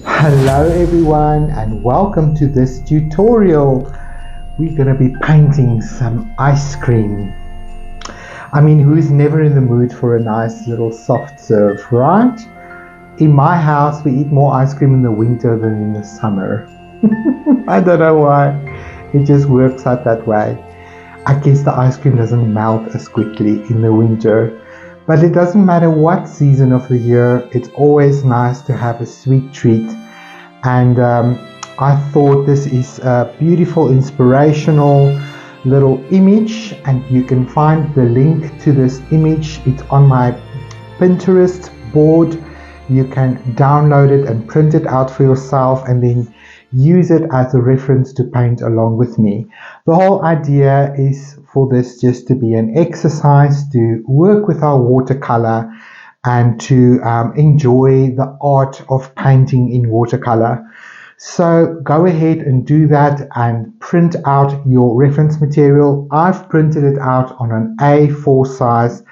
Hello everyone and welcome to this tutorial. We're going to be painting some ice cream. I mean, who's never in the mood for a nice little soft serve, right? In my house we eat more ice cream in the winter than in the summer. I don't know why, it just works out that way. I guess the ice cream doesn't melt as quickly in the winter. But it doesn't matter what season of the year, it's always nice to have a sweet treat. And I thought this is a beautiful, inspirational little image, and you can find the link to this image. It's on my Pinterest board. You can download it and print it out for yourself and then use it as a reference to paint along with me. The whole idea is for this just to be an exercise to work with our watercolor and to enjoy the art of painting in watercolor. So go ahead and do that and print out your reference material. I've printed it out on an A4 size,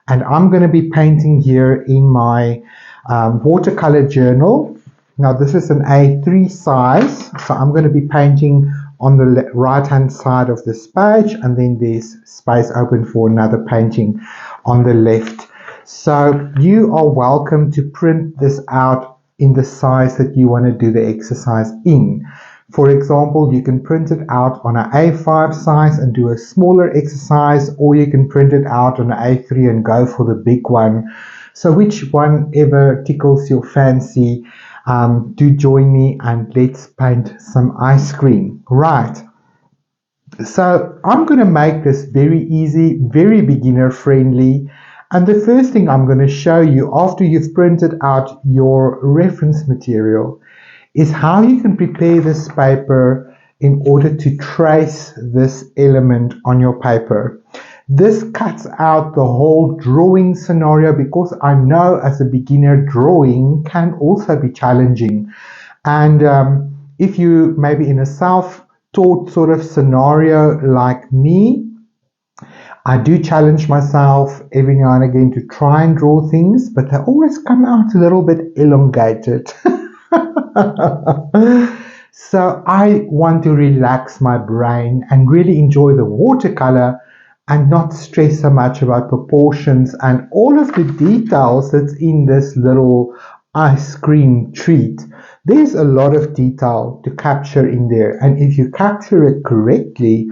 and I'm going to be painting here in my watercolor journal. Now this is an A3 size, so I'm going to be painting on the right hand side of this page, and then there's space open for another painting on the left. So you are welcome to print this out in the size that you want to do the exercise in. For example, you can print it out on an A5 size and do a smaller exercise, or you can print it out on an A3 and go for the big one. So which one ever tickles your fancy, do join me and let's paint some ice cream. Right. So I'm going to make this very easy, very beginner friendly. And the first thing I'm going to show you after you've printed out your reference material is how you can prepare this paper in order to trace this element on your paper. This cuts out the whole drawing scenario, because I know as a beginner drawing can also be challenging. And if you maybe in a self-taught sort of scenario like me, I do challenge myself every now and again to try and draw things, but they always come out a little bit elongated. So I want to relax my brain and really enjoy the watercolor and not stress so much about proportions and all of the details that's in this little ice cream treat. There's a lot of detail to capture in there, and if you capture it correctly,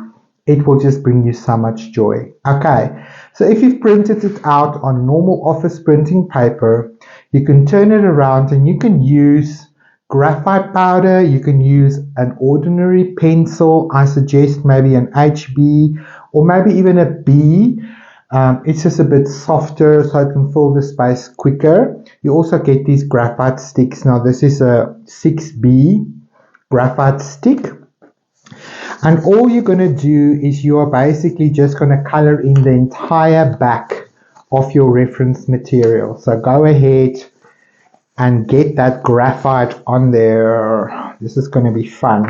it will just bring you so much joy. Okay, so if you've printed it out on normal office printing paper, you can turn it around and you can use graphite powder, you can use an ordinary pencil. I suggest maybe an HB or maybe even a B. It's just a bit softer so it can fill the space quicker. You also get these graphite sticks. Now this is a 6B graphite stick. And all you're going to do is you are basically just going to color in the entire back of your reference material. So go ahead and get that graphite on there. This is going to be fun.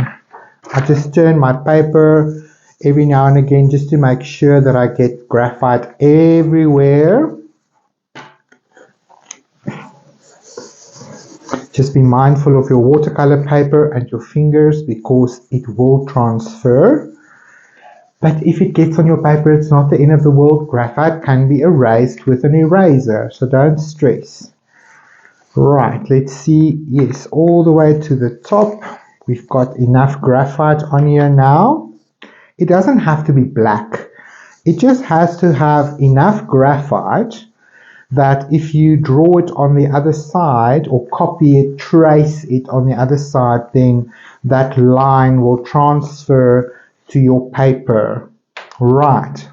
I just turn my paper every now and again just to make sure that I get graphite everywhere. Just be mindful of your watercolor paper and your fingers, because it will transfer. But if it gets on your paper, it's not the end of the world. Graphite can be erased with an eraser, so don't stress. Right, let's see. Yes, all the way to the top. We've got enough graphite on here now. It doesn't have to be black. It just has to have enough graphite that if you draw it on the other side or copy it, trace it on the other side, then that line will transfer to your paper. Right.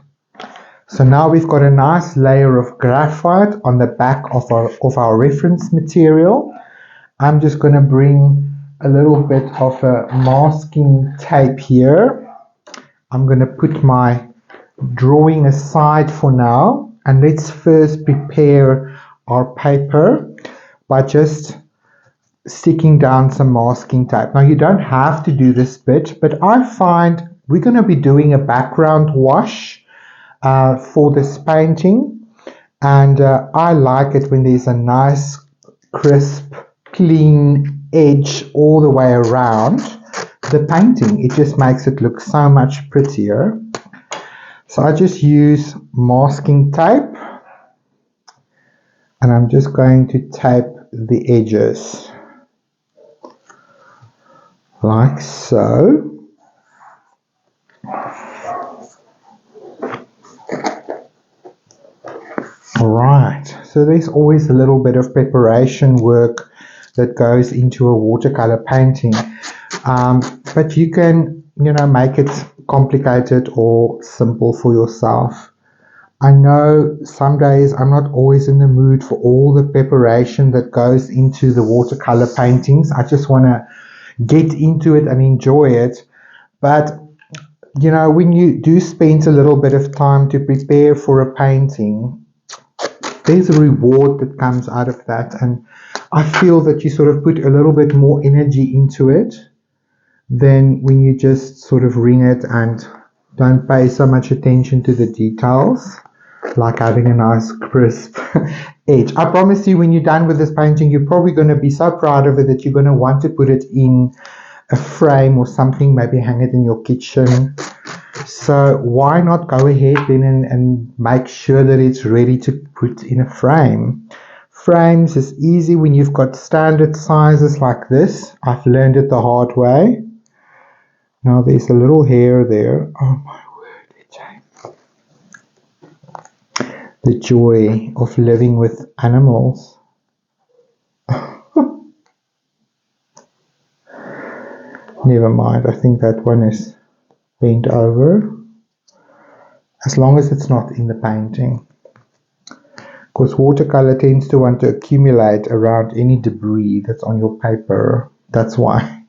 So now we've got a nice layer of graphite on the back of our reference material. I'm just going to bring a little bit of a masking tape here. I'm going to put my drawing aside for now. And let's first prepare our paper by just sticking down some masking tape. Now you don't have to do this bit, but I find we're going to be doing a background wash for this painting. And I like it when there's a nice, crisp, clean edge all the way around the painting. It just makes it look so much prettier. So I just use masking tape, and I'm just going to tape the edges like so. Alright, so there's always a little bit of preparation work that goes into a watercolor painting, but you can, make it complicated or simple for yourself. I know some days I'm not always in the mood for all the preparation that goes into the watercolor paintings. I just want to get into it and enjoy it. But when you do spend a little bit of time to prepare for a painting, there's a reward that comes out of that, and I feel that you sort of put a little bit more energy into it than when you just sort of ring it and don't pay so much attention to the details, like having a nice crisp edge. I promise you, when you're done with this painting, you're probably going to be so proud of it that you're going to want to put it in a frame or something, maybe hang it in your kitchen. So why not go ahead then and make sure that it's ready to put in a frame. Frames is easy when you've got standard sizes like this. I've learned it the hard way. Now there's a little hair there. Oh my word, the joy of living with animals. Never mind, I think that one is bent over. As long as it's not in the painting. Because watercolor tends to want to accumulate around any debris that's on your paper. That's why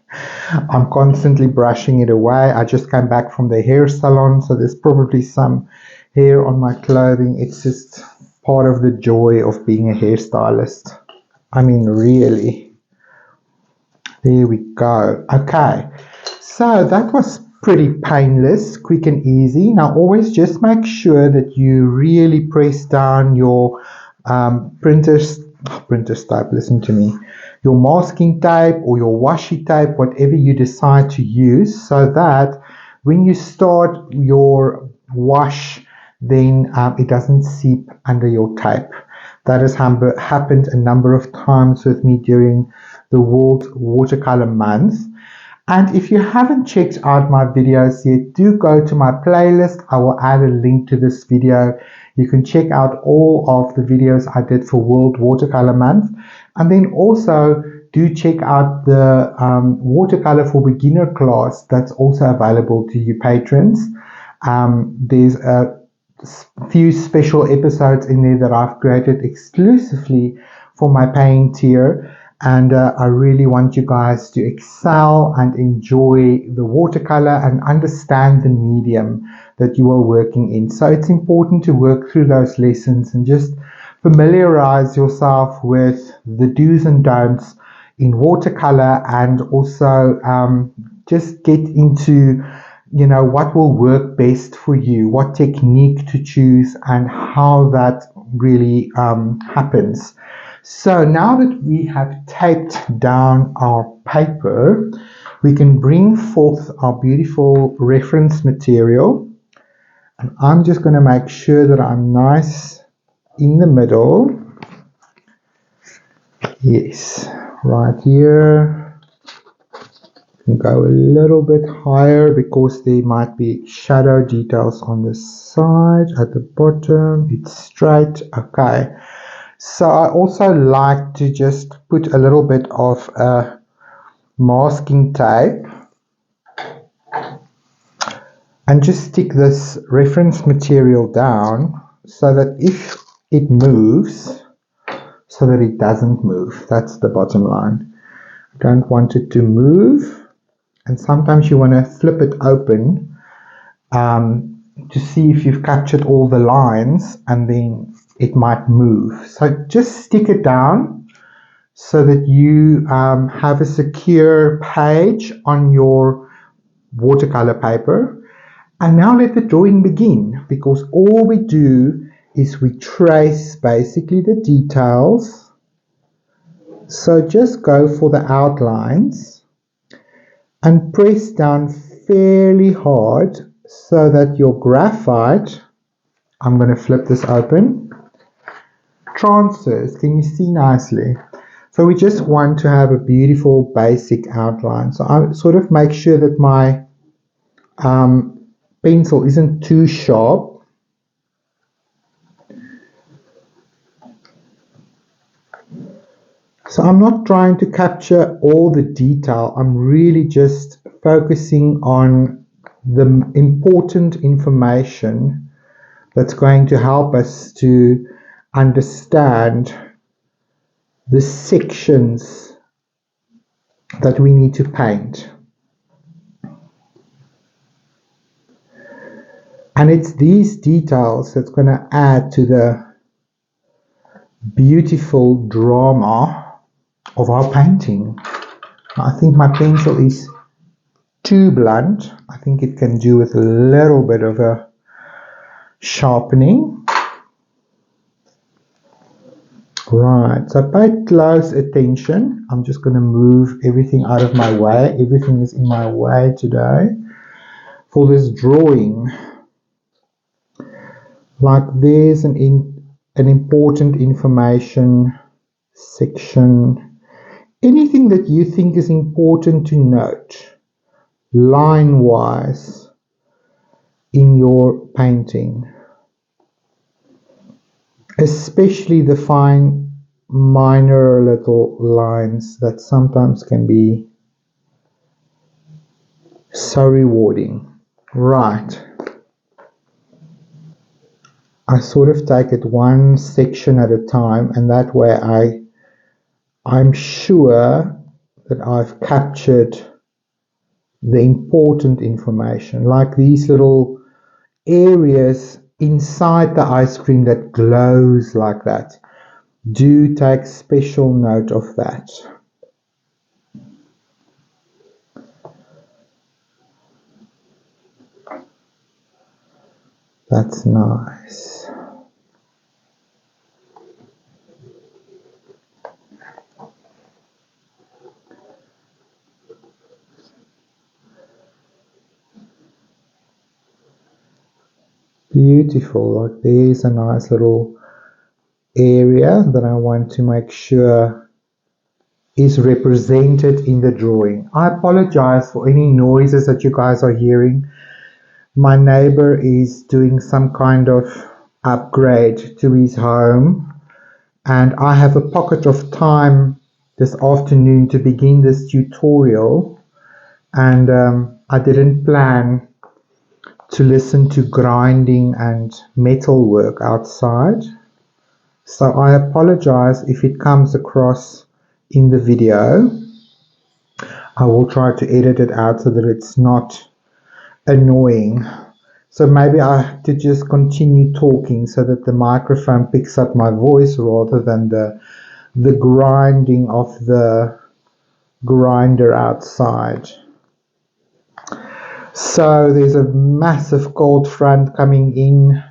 I'm constantly brushing it away. I just came back from the hair salon, so there's probably some hair on my clothing. It's just part of the joy of being a hairstylist. I mean, really. There we go. Okay, so that was pretty painless, quick and easy. Now always just make sure that you really press down your printer's tape, listen to me, your masking tape or your washi tape, whatever you decide to use, so that when you start your wash, then it doesn't seep under your tape. That has happened a number of times with me during the World Watercolor Month. And if you haven't checked out my videos yet, do go to my playlist. I will add a link to this video. You can check out all of the videos I did for World Watercolor Month. And then also do check out the Watercolor for Beginner class that's also available to you patrons. There's a few special episodes in there that I've created exclusively for my paying tier. And I really want you guys to excel and enjoy the watercolor and understand the medium that you are working in. So it's important to work through those lessons and just familiarize yourself with the do's and don'ts in watercolor, and also just get into what will work best for you, what technique to choose, and how that really happens. So now that we have taped down our paper, we can bring forth our beautiful reference material. And I'm just going to make sure that I'm nice in the middle. Yes, right here. You can go a little bit higher because there might be shadow details on the side. At the bottom, it's straight. Okay. So I also like to just put a little bit of masking tape and just stick this reference material down so that if it moves, so that it doesn't move. That's the bottom line. I don't want it to move, and sometimes you want to flip it open to see if you've captured all the lines, and then it might move. So just stick it down so that you have a secure page on your watercolor paper. And now let the drawing begin, because all we do is we trace basically the details So just go for the outlines and press down fairly hard so that your graphite, I'm going to flip this open, transfers. Can you see nicely? So we just want to have a beautiful basic outline. So I sort of make sure that my pencil isn't too sharp. So I'm not trying to capture all the detail. I'm really just focusing on the important information that's going to help us to understand the sections that we need to paint. And it's these details that's going to add to the beautiful drama of our painting. I think my pencil is too blunt. I think it can do with a little bit of a sharpening. Right, so pay close attention. I'm just going to move everything out of my way. Everything is in my way today for this drawing. Like there's an important information section. Anything that you think is important to note, line-wise, in your painting. Especially the fine, minor little lines that sometimes can be so rewarding. Right. I sort of take it one section at a time, and that way I'm sure that I've captured the important information, like these little areas inside the ice cream that glows like that. Do take special note of that. That's nice. Beautiful. Like there's a nice little area that I want to make sure is represented in the drawing. I apologize for any noises that you guys are hearing. My neighbor is doing some kind of upgrade to his home, and I have a pocket of time this afternoon to begin this tutorial, and I didn't plan to listen to grinding and metal work outside. So I apologize if it comes across in the video. I will try to edit it out so that it's not annoying. So maybe I have to just continue talking so that the microphone picks up my voice rather than the grinding of the grinder outside. So there's a massive cold front coming in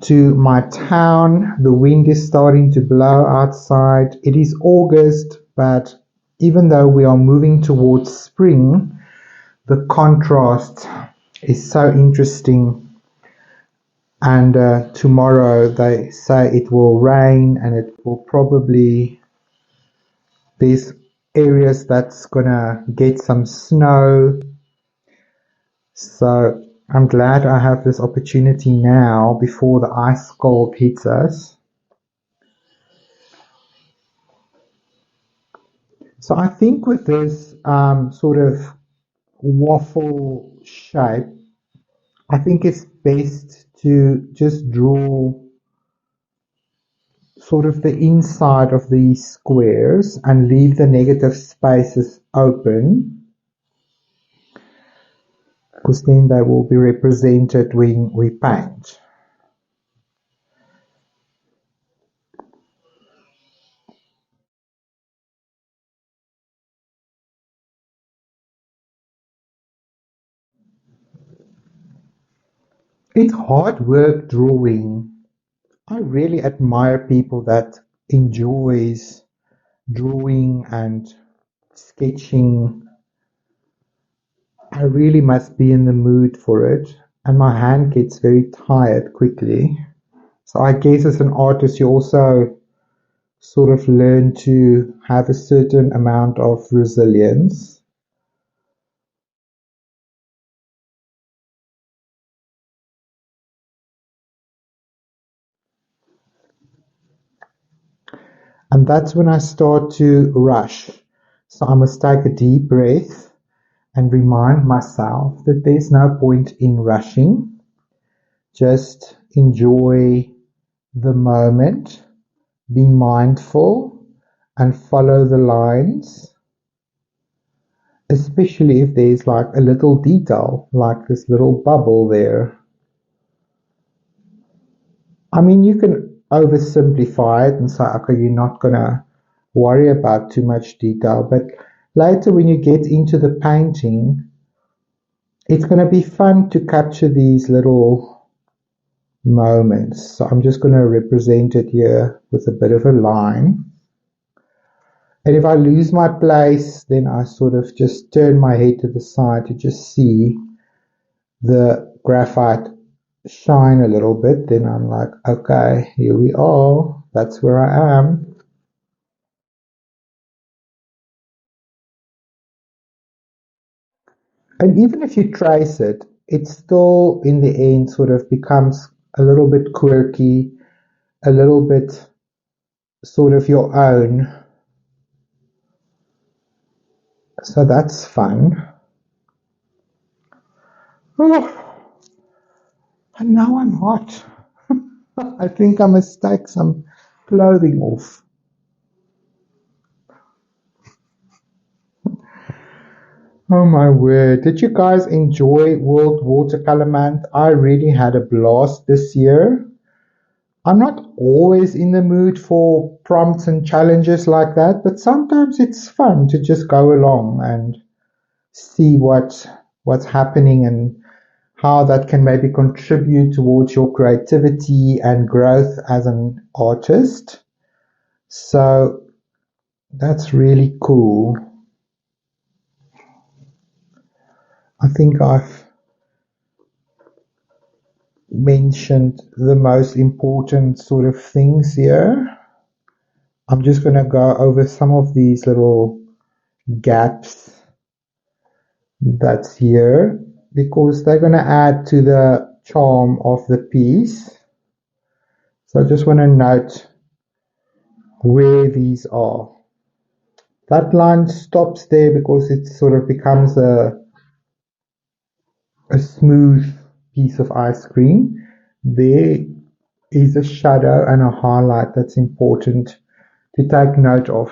to my town. The wind is starting to blow outside. It is August, but even though we are moving towards spring, the contrast is so interesting. And tomorrow they say it will rain, and it will probably, there's areas that's gonna get some snow. So I'm glad I have this opportunity now before the ice cold hits us. So I think with this sort of waffle shape, I think it's best to just draw sort of the inside of these squares and leave the negative spaces open, because then they will be represented when we paint. It's hard work drawing. I really admire people that enjoys drawing and sketching, I really must be in the mood for it, and my hand gets very tired quickly. So I guess as an artist, you also sort of learn to have a certain amount of resilience. And that's when I start to rush. So I must take a deep breath and remind myself that there's no point in rushing. Just enjoy the moment, be mindful, and follow the lines, especially if there's like a little detail, like this little bubble there. I mean, you can oversimplify it and say, okay, you're not going to worry about too much detail, but later when you get into the painting, it's going to be fun to capture these little moments. So I'm just going to represent it here with a bit of a line. And if I lose my place, then I sort of just turn my head to the side to just see the graphite shine a little bit. Then I'm like, okay, here we are. That's where I am. And even if you trace it, it still in the end sort of becomes a little bit quirky, a little bit sort of your own. So that's fun. Oh, and now I'm hot. I think I must take some clothing off. Oh my word. Did you guys enjoy World Watercolor Month? I really had a blast this year. I'm not always in the mood for prompts and challenges like that, but sometimes it's fun to just go along and see what's happening and how that can maybe contribute towards your creativity and growth as an artist. So that's really cool. I think I've mentioned the most important sort of things here. I'm just going to go over some of these little gaps that's here because they're going to add to the charm of the piece. So I just want to note where these are. That line stops there because it sort of becomes a smooth piece of ice cream. There is a shadow and a highlight that's important to take note of.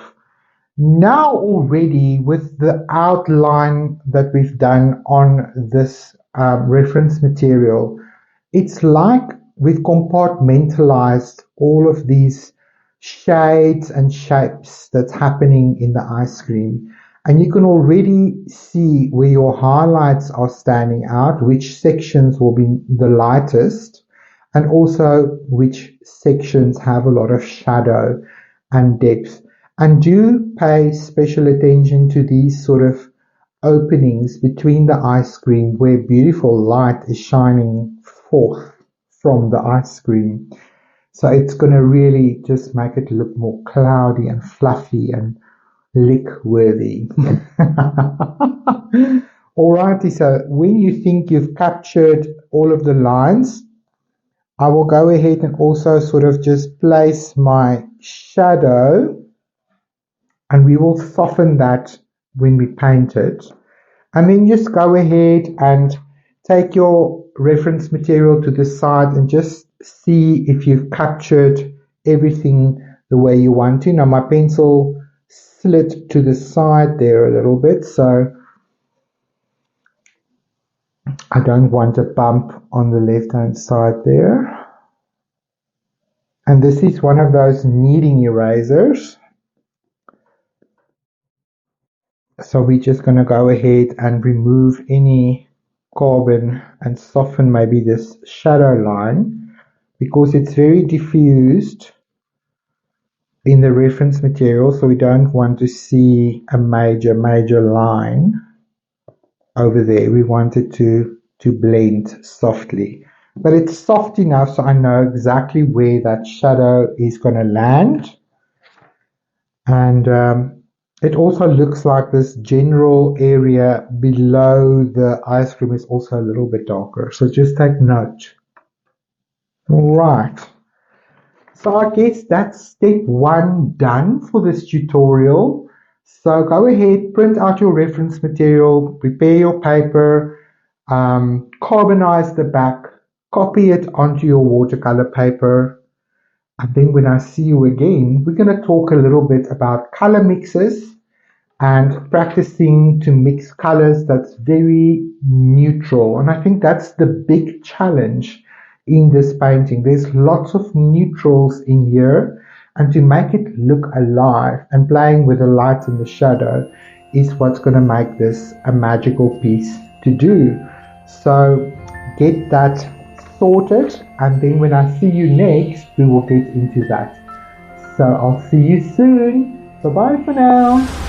Now already with the outline that we've done on this reference material, it's like we've compartmentalized all of these shades and shapes that's happening in the ice cream. And you can already see where your highlights are standing out, which sections will be the lightest, and also which sections have a lot of shadow and depth. And do pay special attention to these sort of openings between the ice cream where beautiful light is shining forth from the ice cream. So it's going to really just make it look more cloudy and fluffy and lick worthy. Alrighty, so when you think you've captured all of the lines, I will go ahead and also sort of just place my shadow, and we will soften that when we paint it. And then just go ahead and take your reference material to the side and just see if you've captured everything the way you want to. Now my pencil slid to the side there a little bit, so I don't want a bump on the left hand side there. And this is one of those kneading erasers. So we're just going to go ahead and remove any carbon and soften maybe this shadow line because it's very diffused in the reference material, so we don't want to see a major line over there. We want it to blend softly, but it's soft enough so I know exactly where that shadow is going to land. And it also looks like this general area below the ice cream is also a little bit darker, so just take note. All right, so I guess that's step one done for this tutorial. So go ahead, print out your reference material, prepare your paper, carbonize the back, copy it onto your watercolor paper. And then when I see you again, we're going to talk a little bit about color mixes and practicing to mix colors that's very neutral. And I think that's the big challenge in this painting. There's lots of neutrals in here, and to make it look alive and playing with the light and the shadow is what's going to make this a magical piece to do. So get that sorted, and then when I see you next, we will get into that. So I'll see you soon. Bye bye for now.